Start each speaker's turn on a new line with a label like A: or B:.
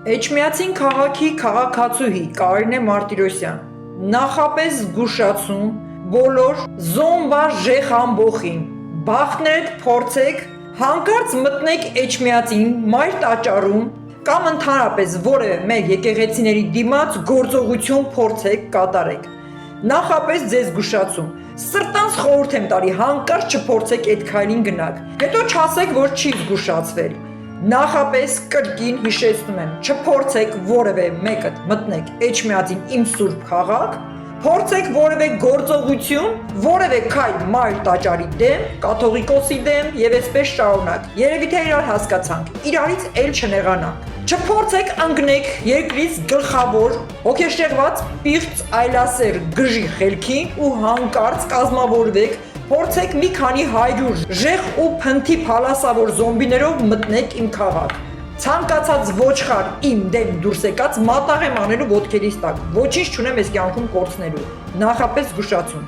A: Էջմիածին քաղաքի քաղաքացուհի Կարինե Մարտիրոսյան նախապես զգուշացում բոլոր զոմբաժեղ ամբոխին բախտներդ փորձեք հանկարծ մտնեք Էջմիածին մայր տաճարում կամ ընդհանրապես որևէ մեր եկեղեցիների դիմաց գործողություն փորձեք կատարեք նախապես ձեզ զգուշացում սրտանց խորհուրդ եմ տալի հանկարծ չփորձեք այդ քայլին գնաք հետո չասեք որ չի զգուշացվել Նախապես կրկին հիշեցնում եմ, չփորձեք որևէ մեկը մտնեք Էջմիածին իմ սուրբ քաղաք, փորձեք որևէ գործողություն, որևէ քայլ մայր տաճարի դեմ, կաթողիկոսի դեմ եւ այսպես շարունակ։ Երևի թե իրար հասկացանք, իրարից էլ չնեղանանք։ Չփորձեք ընկնեք երկրից գլխավոր, հոգեշեղված, պիղծ այլասեր գժի խելքի ու հանկարծ կազմավորվեք Փորձեք մի քանի 100 ժեղ ու փնթի փալասավոր զոմբիներով մտնեք իմ քաղաք։ Ցանկացած ոչխար իմ դեմ դուրս եկած մատաղ եմ անելու ոտքերիս տակ։ Ոչինչ չունեմ այս կյանքում կորցնելու։ Նախապես զգուշացում։